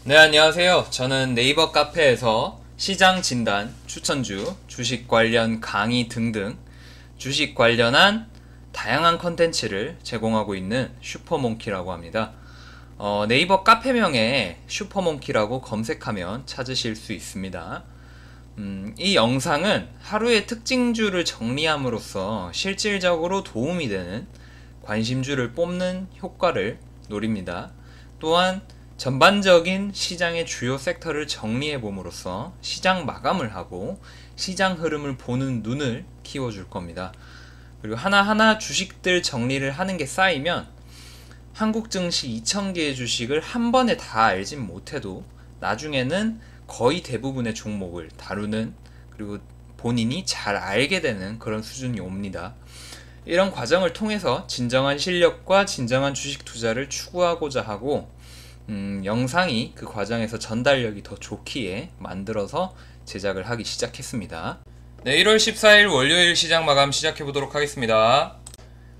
네, 안녕하세요. 저는 네이버 카페에서 시장 진단, 추천주, 주식 관련 강의 등등 주식 관련한 다양한 컨텐츠를 제공하고 있는 슈퍼몽키라고 합니다. 네이버 카페명에 슈퍼몽키라고 검색하면 찾으실 수 있습니다. 이 영상은 하루의 특징주를 정리함으로써 실질적으로 도움이 되는 관심주를 뽑는 효과를 노립니다. 또한 전반적인 시장의 주요 섹터를 정리해 봄으로써 시장 마감을 하고 시장 흐름을 보는 눈을 키워줄 겁니다. 그리고 하나하나 주식들 정리를 하는 게 쌓이면 한국 증시 2,000개의 주식을 한 번에 다 알진 못해도 나중에는 거의 대부분의 종목을 다루는, 그리고 본인이 잘 알게 되는 그런 수준이 옵니다. 이런 과정을 통해서 진정한 실력과 진정한 주식 투자를 추구하고자 하고, 영상이 그 과정에서 전달력이 더 좋기에 만들어서 제작을 하기 시작했습니다. 네, 1월 14일 월요일 시장 마감 시작해 보도록 하겠습니다.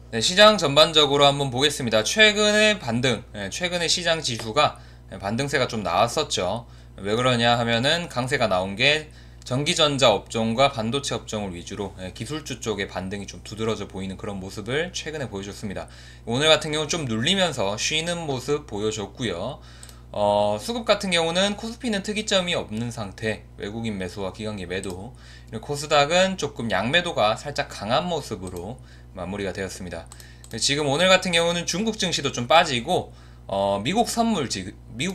네, 시장 전반적으로 한번 보겠습니다. 최근의 반등, 최근의 시장 지수가 반등세가 좀 나왔었죠. 왜 그러냐 하면은 강세가 나온 게 전기전자 업종과 반도체 업종을 위주로 기술주 쪽의 반등이 좀 두드러져 보이는 그런 모습을 최근에 보여줬습니다. 오늘 같은 경우는 좀 눌리면서 쉬는 모습 보여줬고요. 수급 같은 경우는 코스피는 특이점이 없는 상태, 외국인 매수와 기관기 매도, 코스닥은 조금 양매도가 살짝 강한 모습으로 마무리가 되었습니다. 지금 오늘 같은 경우는 중국 증시도 좀 빠지고, 미국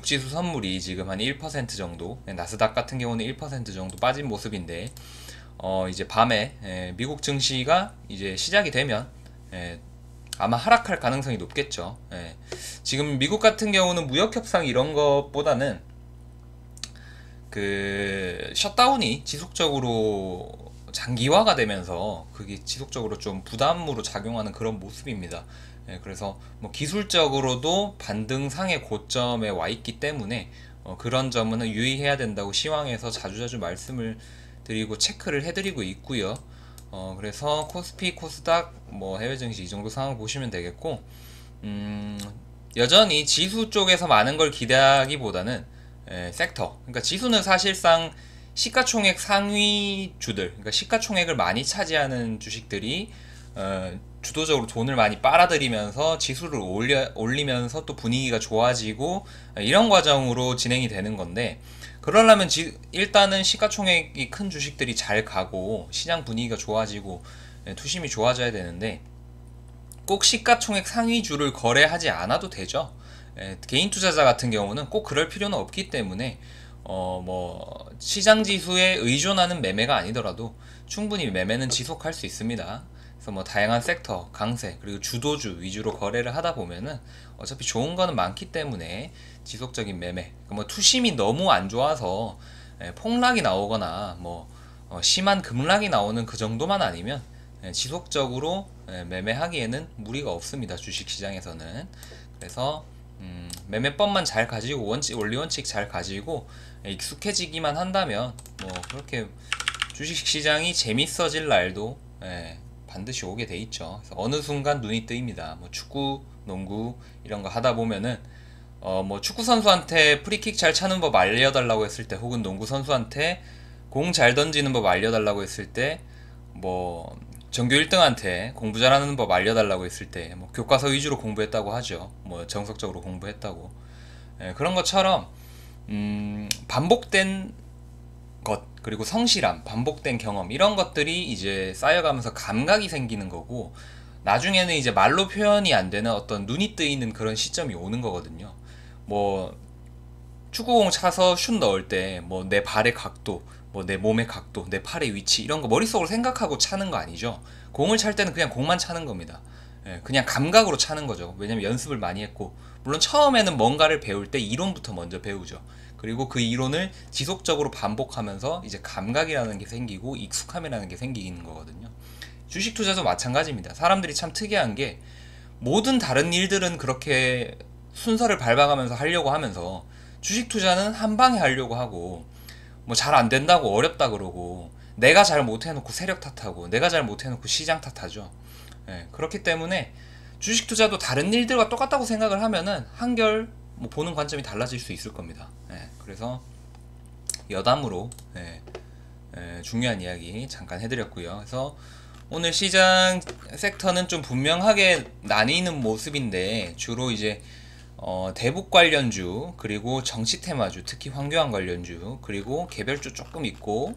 지수 선물이 지금 한 1% 정도, 나스닥 같은 경우는 1% 정도 빠진 모습인데, 이제 밤에 미국 증시가 이제 시작이 되면 아마 하락할 가능성이 높겠죠. 지금 미국 같은 경우는 무역 협상 이런 것보다는 그 셧다운이 지속적으로 장기화가 되면서 그게 지속적으로 좀 부담으로 작용하는 그런 모습입니다. 그래서 뭐 기술적으로도 반등상의 고점에 와 있기 때문에 그런 점은 유의해야 된다고 시황에서 자주자주 말씀을 드리고 체크를 해드리고 있고요. 그래서 코스피, 코스닥, 뭐 해외 증시 이 정도 상황 보시면 되겠고, 여전히 지수 쪽에서 많은 걸 기대하기보다는 섹터, 그러니까 지수는 사실상 시가총액 상위주들, 그러니까 시가총액을 많이 차지하는 주식들이 주도적으로 돈을 많이 빨아들이면서 지수를 올리면서 또 분위기가 좋아지고 이런 과정으로 진행이 되는 건데, 그러려면 일단은 시가총액이 큰 주식들이 잘 가고 시장 분위기가 좋아지고 투심이 좋아져야 되는데, 꼭 시가총액 상위주를 거래하지 않아도 되죠. 개인 투자자 같은 경우는 꼭 그럴 필요는 없기 때문에 뭐 시장 지수에 의존하는 매매가 아니더라도 충분히 매매는 지속할 수 있습니다. 그래서 뭐 다양한 섹터, 강세, 그리고 주도주 위주로 거래를 하다 보면은 어차피 좋은 거는 많기 때문에 지속적인 매매, 뭐 투심이 너무 안 좋아서 폭락이 나오거나 뭐 심한 급락이 나오는 그 정도만 아니면 지속적으로 매매하기에는 무리가 없습니다. 주식시장에서는. 그래서 매매법만 잘 가지고 원리 원칙 잘 가지고 익숙해지기만 한다면 뭐 그렇게 주식시장이 재밌어질 날도 반드시 오게 돼 있죠. 그래서 어느 순간 눈이 뜨입니다. 뭐 축구, 농구 이런 거 하다 보면은 뭐 축구 선수한테 프리킥 잘 차는 법 알려달라고 했을 때, 혹은 농구 선수한테 공 잘 던지는 법 알려달라고 했을 때, 뭐 전교 1등한테 공부 잘하는 법 알려달라고 했을 때, 뭐 교과서 위주로 공부했다고 하죠. 뭐 정석적으로 공부했다고. 그런 것처럼 반복된 것, 그리고 성실함, 반복된 경험 이런 것들이 이제 쌓여가면서 감각이 생기는 거고, 나중에는 이제 말로 표현이 안 되는 어떤 눈이 뜨이는 그런 시점이 오는 거거든요. 뭐 축구공 차서 슛 넣을 때 뭐 내 발의 각도, 뭐 내 몸의 각도, 내 팔의 위치 이런 거 머릿속으로 생각하고 차는 거 아니죠. 공을 찰 때는 그냥 공만 차는 겁니다. 그냥 감각으로 차는 거죠. 왜냐면 연습을 많이 했고, 물론 처음에는 뭔가를 배울 때 이론부터 먼저 배우죠. 그리고 그 이론을 지속적으로 반복하면서 이제 감각이라는 게 생기고 익숙함이라는 게 생기는 거거든요. 주식 투자도 마찬가지입니다. 사람들이 참 특이한 게, 모든 다른 일들은 그렇게 순서를 밟아가면서 하려고 하면서 주식 투자는 한 방에 하려고 하고, 뭐 잘 안 된다고 어렵다 그러고, 내가 잘 못해놓고 세력 탓하고, 내가 잘 못해놓고 시장 탓하죠. 그렇기 때문에 주식 투자도 다른 일들과 똑같다고 생각을 하면은 한결 뭐 보는 관점이 달라질 수 있을 겁니다. 그래서 여담으로 중요한 이야기 잠깐 해드렸고요. 그래서 오늘 시장 섹터는 좀 분명하게 나뉘는 모습인데, 주로 이제 대북 관련주, 그리고 정치 테마주, 특히 황교안 관련주, 그리고 개별주 조금 있고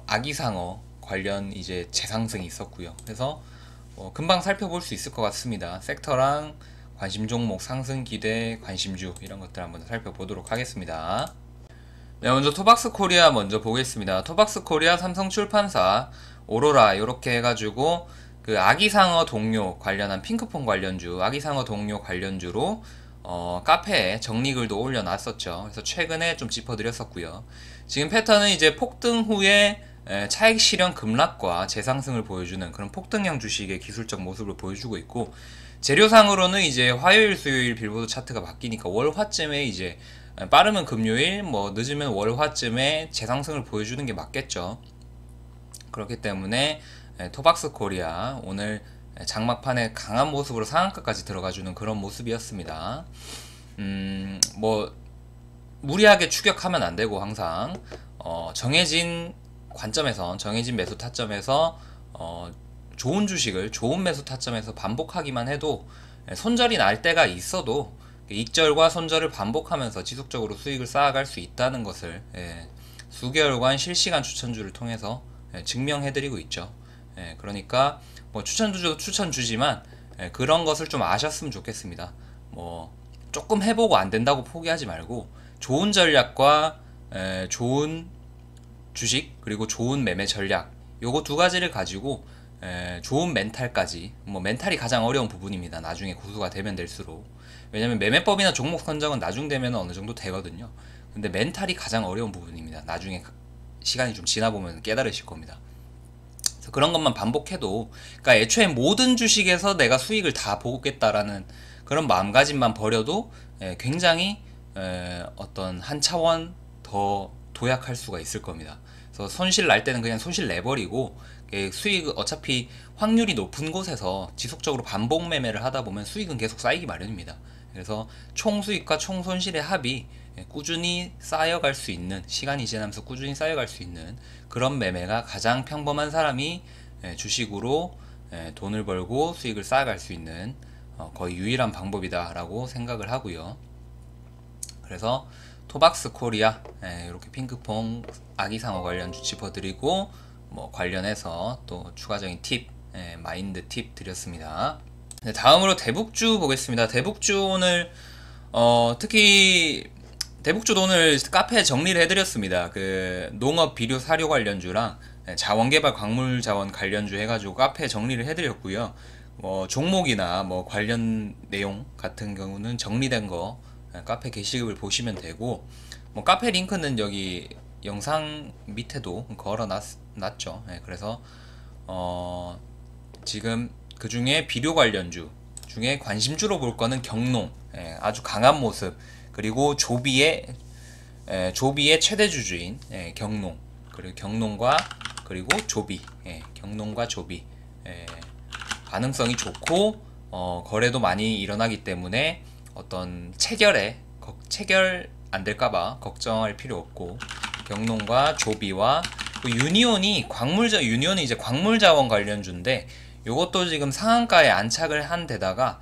아기상어 관련 이제 재상승이 있었고요. 그래서 금방 살펴볼 수 있을 것 같습니다. 섹터랑 관심 종목, 상승 기대, 관심주 이런 것들 한번 살펴보도록 하겠습니다. 네, 먼저 토박스 코리아 먼저 보겠습니다. 토박스 코리아, 삼성출판사, 오로라 이렇게 해가지고 그 아기상어 동료 관련한 핑크폰 관련주, 아기상어 동료 관련주로 카페에 정리글도 올려놨었죠. 그래서 최근에 좀 짚어드렸었고요. 지금 패턴은 이제 폭등 후에 차익 실현 급락과 재상승을 보여주는 그런 폭등형 주식의 기술적 모습을 보여주고 있고, 재료상으로는 이제 화요일, 수요일 빌보드 차트가 바뀌니까 월화쯤에 이제 빠르면 금요일, 뭐 늦으면 월화쯤에 재상승을 보여주는 게 맞겠죠. 그렇기 때문에 토박스 코리아 오늘 장막판에 강한 모습으로 상한가까지 들어가주는 그런 모습이었습니다. 뭐 무리하게 추격하면 안 되고, 항상 정해진 관점에서, 정해진 매수 타점에서 좋은 주식을 좋은 매수 타점에서 반복하기만 해도 손절이 날 때가 있어도 익절과 손절을 반복하면서 지속적으로 수익을 쌓아갈 수 있다는 것을 수개월간 실시간 추천주를 통해서 증명해드리고 있죠. 그러니까 뭐 추천주도 추천주지만 그런 것을 좀 아셨으면 좋겠습니다. 뭐 조금 해보고 안 된다고 포기하지 말고, 좋은 전략과 좋은 주식, 그리고 좋은 매매 전략, 요거 두 가지를 가지고 좋은 멘탈까지, 뭐 멘탈이 가장 어려운 부분입니다. 나중에 고수가 되면 될수록. 왜냐면 매매법이나 종목 선정은 나중 되면 어느 정도 되거든요. 근데 멘탈이 가장 어려운 부분입니다. 나중에 시간이 좀 지나보면 깨달으실 겁니다. 그래서 그런 것만 반복해도, 그러니까 애초에 모든 주식에서 내가 수익을 다 보겠다라는 그런 마음가짐만 버려도 굉장히 어떤 한 차원 더 도약할 수가 있을 겁니다. 그래서 손실 날 때는 그냥 손실 내버리고, 수익 어차피 확률이 높은 곳에서 지속적으로 반복 매매를 하다 보면 수익은 계속 쌓이기 마련입니다. 그래서 총 수익과 총 손실의 합이 꾸준히 쌓여갈 수 있는, 시간이 지나면서 꾸준히 쌓여갈 수 있는 그런 매매가 가장 평범한 사람이 주식으로 돈을 벌고 수익을 쌓아갈 수 있는 거의 유일한 방법이다 라고 생각을 하고요. 그래서 토박스 코리아 이렇게 핑크퐁 아기상어 관련주 짚어드리고, 뭐 관련해서 또 추가적인 팁, 마인드 팁 드렸습니다. 다음으로 대북주 보겠습니다. 대북주 오늘 특히 대북주 오늘 카페에 정리를 해드렸습니다. 그 농업 비료 사료 관련주랑 자원개발 광물자원 관련주 해가지고 카페에 정리를 해드렸고요. 뭐 종목이나 뭐 관련 내용 같은 경우는 정리된 거 카페 게시글을 보시면 되고, 뭐 카페 링크는 여기 영상 밑에도 걸어놨죠. 그래서 지금 그 중에 비료 관련주 중에 관심주로 볼 거는 경농, 아주 강한 모습, 그리고 조비의 최대주주인 경농, 그리고 경농과 그리고 조비, 경농과 조비 가능성이 좋고 거래도 많이 일어나기 때문에 어떤 체결 안 될까봐 걱정할 필요 없고, 경농과 조비와 유니온이 유니온이 이제 광물자원 관련주인데, 요것도 지금 상한가에 안착을 한 데다가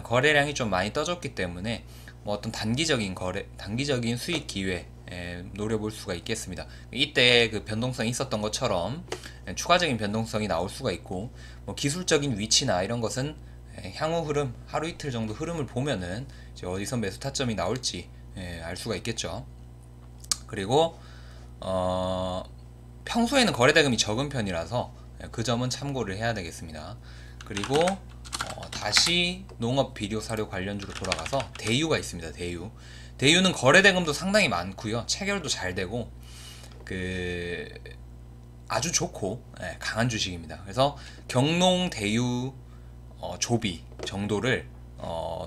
거래량이 좀 많이 떠졌기 때문에 뭐 어떤 단기적인 수익 기회 노려볼 수가 있겠습니다. 이때 그 변동성이 있었던 것처럼 추가적인 변동성이 나올 수가 있고, 뭐 기술적인 위치나 이런 것은 향후 흐름, 하루 이틀 정도 흐름을 보면은 이제 어디서 매수 타점이 나올지 알 수가 있겠죠. 그리고 평소에는 거래대금이 적은 편이라서 그 점은 참고를 해야 되겠습니다. 그리고 다시 농업 비료 사료 관련주로 돌아가서 대유가 있습니다. 대유는 거래대금도 상당히 많고요, 체결도 잘 되고 아주 좋고 강한 주식입니다. 그래서 경농, 대유, 조비 정도를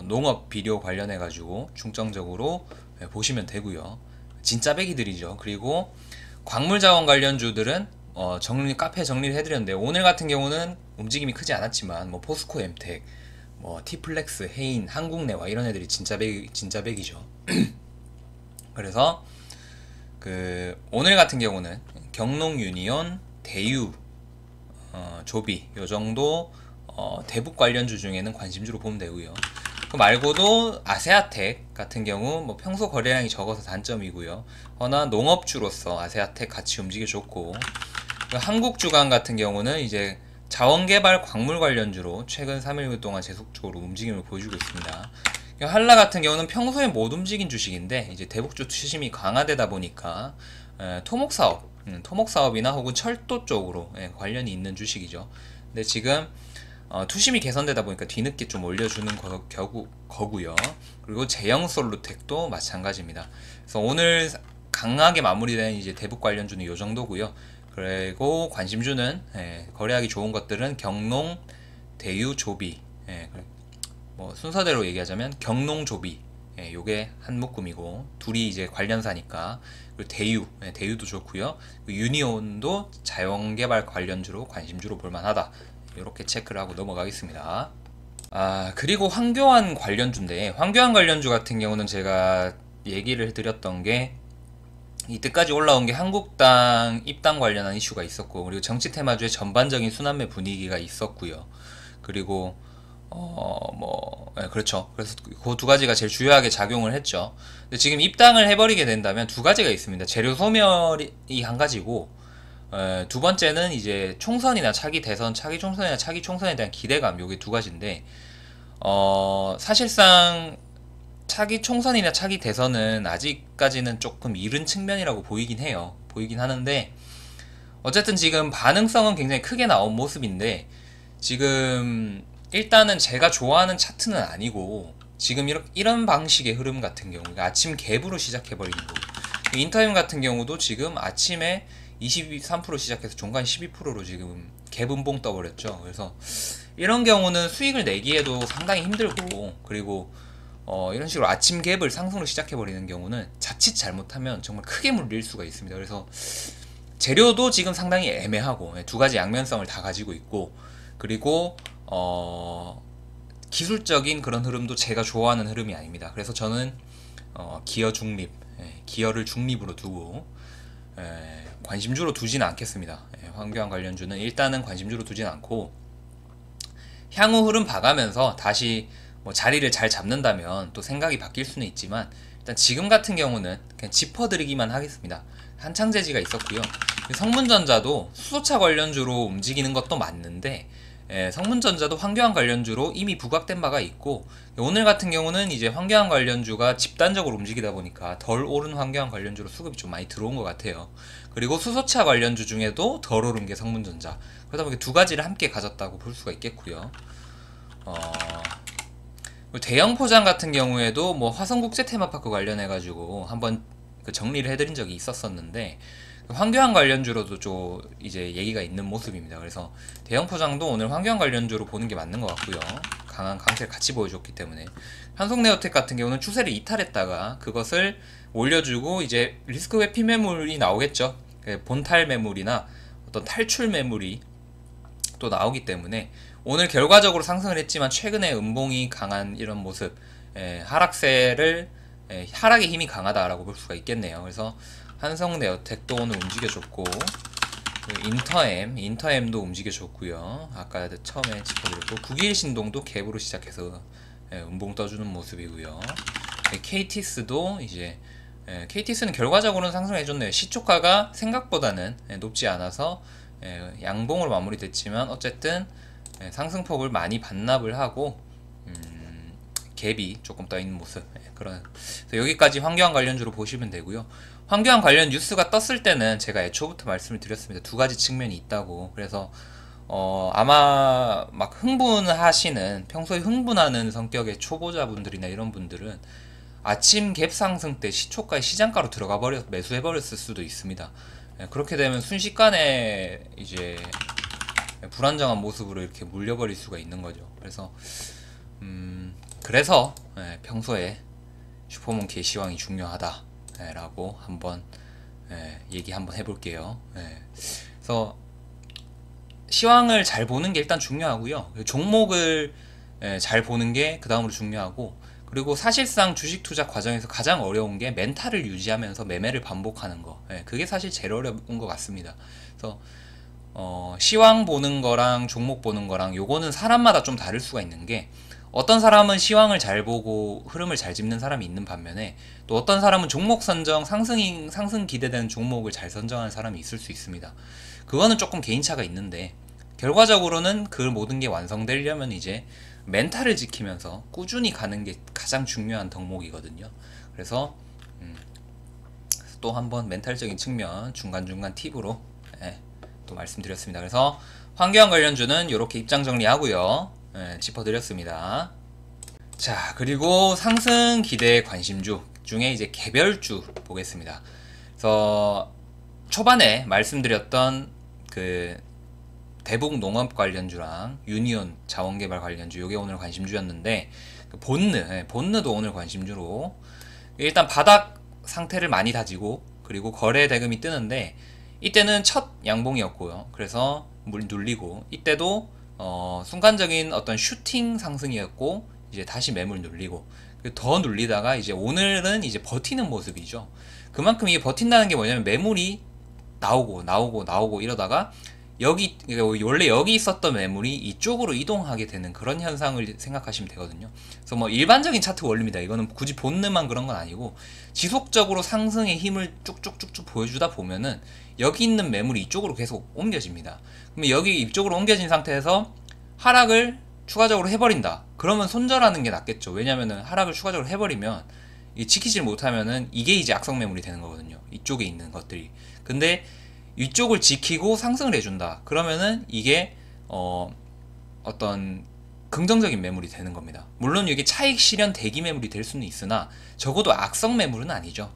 농업 비료 관련해 가지고 중점적으로 보시면 되고요. 진짜 배기들이죠. 그리고 광물자원 관련주들은 카페에 정리를 해드렸는데, 오늘 같은 경우는 움직임이 크지 않았지만 뭐 포스코 엠텍, 뭐 티플렉스, 해인, 한국내와 이런 애들이 진짜 백이죠. 그래서 그 오늘 같은 경우는 경농 유니온, 대유, 조비 요 정도 대북 관련주 중에는 관심주로 보면 되고요. 그 말고도 아세아텍 같은 경우 뭐 평소 거래량이 적어서 단점이고요. 허나 농업주로서 아세아텍 같이 움직여 줬고, 그 한국주간 같은 경우는 이제 자원개발 광물 관련주로 최근 3일간 동안 계속적으로 움직임을 보여주고 있습니다. 한라 같은 경우는 평소에 못 움직인 주식인데 이제 대북주 투심이 강화되다 보니까 토목사업이나 혹은 철도 쪽으로 관련이 있는 주식이죠. 근데 지금 투심이 개선되다 보니까 뒤늦게 좀 올려주는 거고요. 그리고 제형솔루텍도 마찬가지입니다. 그래서 오늘 강하게 마무리된 이제 대북 관련주는 이 정도고요. 그리고 관심주는 거래하기 좋은 것들은 경농, 대유, 조비. 뭐 순서대로 얘기하자면 경농, 조비. 요게 한 묶음이고 둘이 이제 관련사니까. 그리고 대유도 좋고요. 유니온도 자연개발 관련주로 관심주로 볼만하다. 이렇게 체크를 하고 넘어가겠습니다. 그리고 황교안 관련주인데, 황교안 관련주 같은 경우는 제가 얘기를 해드렸던 게 이때까지 올라온 게 한국당 입당 관련한 이슈가 있었고, 그리고 정치 테마주의 전반적인 순환매 분위기가 있었고요. 그리고 그렇죠. 그래서 그 두 가지가 제일 주요하게 작용을 했죠. 근데 지금 입당을 해버리게 된다면 두 가지가 있습니다. 재료 소멸이 한 가지고, 두 번째는 이제 총선이나 차기 대선, 차기 총선이나 차기 총선에 대한 기대감, 요게 두 가지인데, 사실상 차기 총선이나 차기 대선은 아직까지는 조금 이른 측면이라고 보이긴 해요. 보이긴 하는데, 어쨌든 지금 반응성은 굉장히 크게 나온 모습인데, 지금 일단은 제가 좋아하는 차트는 아니고, 지금 이런 방식의 흐름 같은 경우, 아침 갭으로 시작해버리는 거. 인터임 같은 경우도 지금 아침에 23% 시작해서 종간 12%로 지금 갭 음봉 떠버렸죠. 그래서 이런 경우는 수익을 내기에도 상당히 힘들고, 그리고 이런 식으로 아침 갭을 상승으로 시작해버리는 경우는 자칫 잘못하면 정말 크게 물릴 수가 있습니다. 그래서 재료도 지금 상당히 애매하고 두 가지 양면성을 다 가지고 있고, 그리고 기술적인 그런 흐름도 제가 좋아하는 흐름이 아닙니다. 그래서 저는 기어 중립, 기어를 중립으로 두고 관심주로 두지는 않겠습니다. 황교안 관련주는 일단은 관심주로 두진 않고, 향후 흐름 봐가면서 다시 뭐 자리를 잘 잡는다면 또 생각이 바뀔 수는 있지만, 일단 지금 같은 경우는 그냥 짚어드리기만 하겠습니다. 한창재지가 있었고요. 성문전자도 수소차 관련주로 움직이는 것도 맞는데, 성문전자도 황교안 관련주로 이미 부각된 바가 있고, 오늘 같은 경우는 이제 황교안 관련주가 집단적으로 움직이다 보니까 덜 오른 황교안 관련주로 수급이 좀 많이 들어온 것 같아요. 그리고 수소차 관련주 중에도 덜 오른 게 성문전자. 그러다 보니 두 가지를 함께 가졌다고 볼 수가 있겠고요. 대형 포장 같은 경우에도 뭐 화성국제 테마파크 관련해가지고 한번 그 정리를 해드린 적이 있었었는데, 황교안 관련주로도 좀 이제 얘기가 있는 모습입니다. 그래서 대형 포장도 오늘 황교안 관련주로 보는 게 맞는 것 같고요. 강한 강세를 같이 보여줬기 때문에. 한국네오텍 같은 경우는 추세를 이탈했다가 그것을 올려주고 이제 리스크 회피 매물이 나오겠죠. 본탈 매물이나 어떤 탈출 매물이 또 나오기 때문에 오늘 결과적으로 상승을 했지만 최근에 음봉이 강한 이런 모습, 하락세를 하락의 힘이 강하다라고 볼 수가 있겠네요. 그래서 한성네오텍도 오늘 움직여줬고, 인터엠도 움직여줬고요. 아까 처음에 짚어드렸고, 국일신동도 갭으로 시작해서 음봉 떠주는 모습이고요. KTS도 이제 KTS는 결과적으로는 상승해줬네요. 시초가가 생각보다는 높지 않아서 양봉으로 마무리됐지만 어쨌든 상승폭을 많이 반납을 하고 갭이 조금 떠 있는 모습. 그래서 여기까지 황교안 관련주로 보시면 되고요. 황교안 관련 뉴스가 떴을 때는 제가 애초부터 말씀을 드렸습니다. 두 가지 측면이 있다고. 그래서 아마 막 흥분하시는, 평소에 흥분하는 성격의 초보자분들이나 이런 분들은 아침 갭 상승 때 시초가에 시장가로 들어가 매수해 버렸을 수도 있습니다. 그렇게 되면 순식간에 이제 불안정한 모습으로 이렇게 물려버릴 수가 있는 거죠. 그래서 평소에 슈퍼몬키의 시황이 중요하다라고 한번 얘기 한번 해볼게요. 그래서 시황을 잘 보는 게 일단 중요하고요. 종목을 잘 보는 게 그 다음으로 중요하고, 그리고 사실상 주식 투자 과정에서 가장 어려운 게 멘탈을 유지하면서 매매를 반복하는 거. 그게 사실 제일 어려운 것 같습니다. 그래서 시황 보는 거랑 종목 보는 거랑 요거는 사람마다 좀 다를 수가 있는 게, 어떤 사람은 시황을 잘 보고 흐름을 잘 짚는 사람이 있는 반면에, 또 어떤 사람은 종목 선정, 상승 기대되는 종목을 잘 선정하는 사람이 있을 수 있습니다. 그거는 조금 개인차가 있는데, 결과적으로는 그 모든 게 완성되려면 이제 멘탈을 지키면서 꾸준히 가는 게 가장 중요한 덕목이거든요. 그래서 또 한번 멘탈적인 측면 중간중간 팁으로 또 말씀드렸습니다. 그래서 환경 관련주는 이렇게 입장 정리하고요. 짚어드렸습니다. 자, 그리고 상승 기대 관심주 중에 이제 개별주 보겠습니다. 그래서 초반에 말씀드렸던 그 대북 농업 관련주랑 유니온 자원개발 관련주, 요게 오늘 관심주였는데, 그 본느도 오늘 관심주로, 일단 바닥 상태를 많이 다지고 그리고 거래 대금이 뜨는데, 이때는 첫 양봉이었고요. 그래서 물 눌리고, 이때도 순간적인 어떤 슈팅 상승이었고, 이제 다시 매물 눌리고, 더 눌리다가 이제 오늘은 이제 버티는 모습이죠. 그만큼 이게 버틴다는 게 뭐냐면, 매물이 나오고 이러다가 원래 여기 있었던 매물이 이쪽으로 이동하게 되는 그런 현상을 생각하시면 되거든요. 그래서 뭐 일반적인 차트 원리입니다. 이거는 굳이 본능만 그런 건 아니고, 지속적으로 상승의 힘을 쭉쭉쭉쭉 보여주다 보면은 여기 있는 매물이 이쪽으로 계속 옮겨집니다. 그러면 여기 이쪽으로 옮겨진 상태에서 하락을 추가적으로 해버린다. 그러면 손절하는 게 낫겠죠. 왜냐면은 하락을 추가적으로 해버리면 지키질 못하면은 이게 이제 악성 매물이 되는 거거든요. 이쪽에 있는 것들이. 근데 이쪽을 지키고 상승을 해준다. 그러면은 이게 어떤 긍정적인 매물이 되는 겁니다. 물론 이게 차익 실현 대기 매물이 될 수는 있으나 적어도 악성 매물은 아니죠.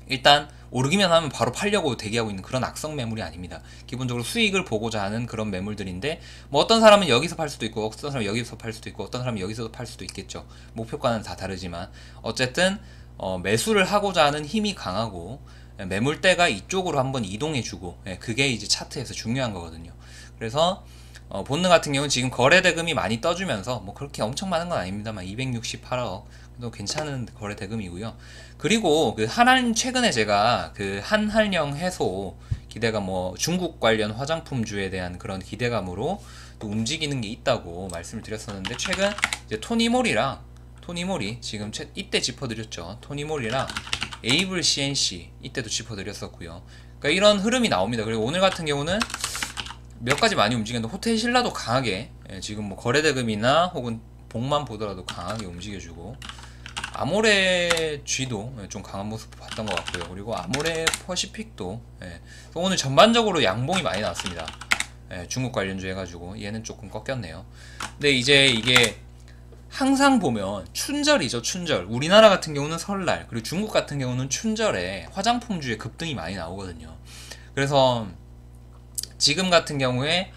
일단 오르기만 하면 바로 팔려고 대기하고 있는 그런 악성 매물이 아닙니다. 기본적으로 수익을 보고자 하는 그런 매물들인데, 뭐 어떤 사람은 여기서 팔 수도 있고, 어떤 사람은 여기서 팔 수도 있고, 어떤 사람은 여기서도 팔 수도 있겠죠. 목표가는 다 다르지만 어쨌든 매수를 하고자 하는 힘이 강하고, 매물대가 이쪽으로 한번 이동해주고, 그게 이제 차트에서 중요한 거거든요. 그래서 본능 같은 경우는 지금 거래 대금이 많이 떠주면서, 뭐 그렇게 엄청 많은 건 아닙니다만 268억 또 괜찮은 거래 대금이고요. 그리고 최근에 제가 그 한한령 해소 기대가, 뭐 중국 관련 화장품주에 대한 그런 기대감으로 또 움직이는 게 있다고 말씀을 드렸었는데, 최근 이제 토니모리 지금 이때 짚어드렸죠. 토니모리랑 에이블 CNC 이때도 짚어드렸었고요. 그러니까 이런 흐름이 나옵니다. 그리고 오늘 같은 경우는 몇 가지 많이 움직였는데, 호텔 신라도 강하게, 지금 뭐 거래 대금이나 혹은 복만 보더라도 강하게 움직여주고, 아모레 G도 좀 강한 모습 봤던 것 같고요. 그리고 아모레 퍼시픽도 오늘 전반적으로 양봉이 많이 나왔습니다. 중국 관련주 해가지고 얘는 조금 꺾였네요. 근데 이제 이게 항상 보면 춘절이죠. 춘절. 우리나라 같은 경우는 설날, 그리고 중국 같은 경우는 춘절에 화장품주에 급등이 많이 나오거든요. 그래서 지금 같은 경우에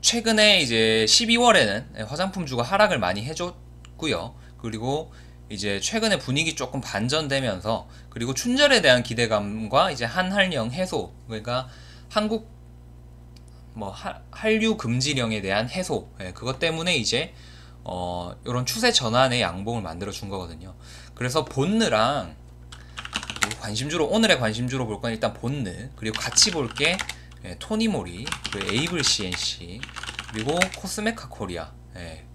최근에 이제 12월에는 화장품주가 하락을 많이 해줬고요. 그리고 이제 최근에 분위기 조금 반전되면서, 그리고 춘절에 대한 기대감과 이제 한한령 해소, 그러니까 한국 뭐 한류 금지령에 대한 해소, 그것 때문에 이제 이런 추세 전환의 양봉을 만들어 준 거거든요. 그래서 본느랑 관심주로, 오늘의 관심주로 볼 건 일단 본느, 그리고 같이 볼 게 토니모리, 그리고 에이블 CNC, 그리고 코스메카 코리아,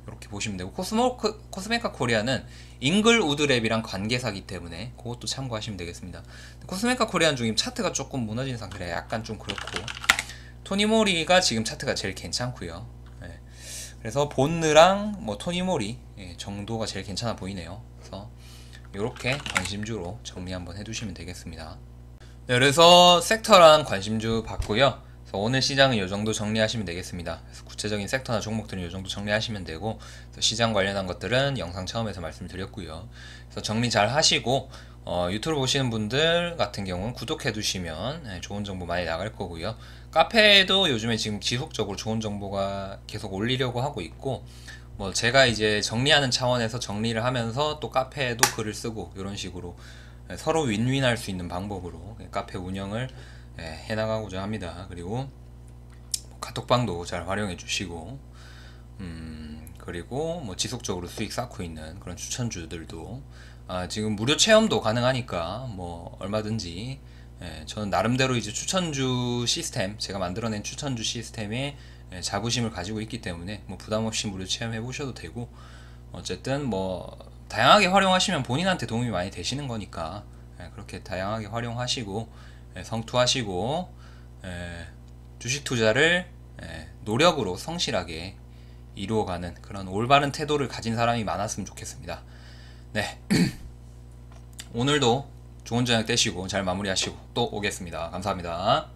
이렇게 보시면 되고, 코스메카 코리아는 잉글우드랩이랑 관계사기 때문에 그것도 참고하시면 되겠습니다. 코스메카 코리아는 지금 차트가 조금 무너진 상태라 약간 좀 그렇고, 토니모리가 지금 차트가 제일 괜찮고요. 그래서 본느랑 뭐 토니모리 정도가 제일 괜찮아 보이네요. 그래서 이렇게 관심주로 정리 한번 해두시면 되겠습니다. 네, 그래서 섹터랑 관심주 봤고요. 그래서 오늘 시장은 이 정도 정리하시면 되겠습니다. 그래서 구체적인 섹터나 종목들은 이 정도 정리하시면 되고, 시장 관련한 것들은 영상 처음에서 말씀드렸고요. 그래서 정리 잘 하시고, 유튜브 보시는 분들 같은 경우는 구독해 두시면 좋은 정보 많이 나갈 거고요. 카페에도 요즘에 지금 지속적으로 좋은 정보가 계속 올리려고 하고 있고, 뭐 제가 이제 정리하는 차원에서 정리를 하면서 또 카페에도 글을 쓰고, 이런 식으로 서로 윈윈할 수 있는 방법으로 카페 운영을 해나가고자 합니다. 그리고 카톡방도 잘 활용해 주시고, 그리고 뭐 지속적으로 수익 쌓고 있는 그런 추천주들도 지금 무료 체험도 가능하니까 뭐 얼마든지 저는 나름대로 이제 추천주 시스템, 제가 만들어낸 추천주 시스템에 자부심을 가지고 있기 때문에 뭐 부담 없이 무료 체험해 보셔도 되고, 어쨌든 뭐 다양하게 활용하시면 본인한테 도움이 많이 되시는 거니까 그렇게 다양하게 활용하시고 성투하시고 주식 투자를 노력으로 성실하게 이루어가는 그런 올바른 태도를 가진 사람이 많았으면 좋겠습니다. 네. 오늘도 좋은 저녁 되시고 잘 마무리하시고 또 오겠습니다. 감사합니다.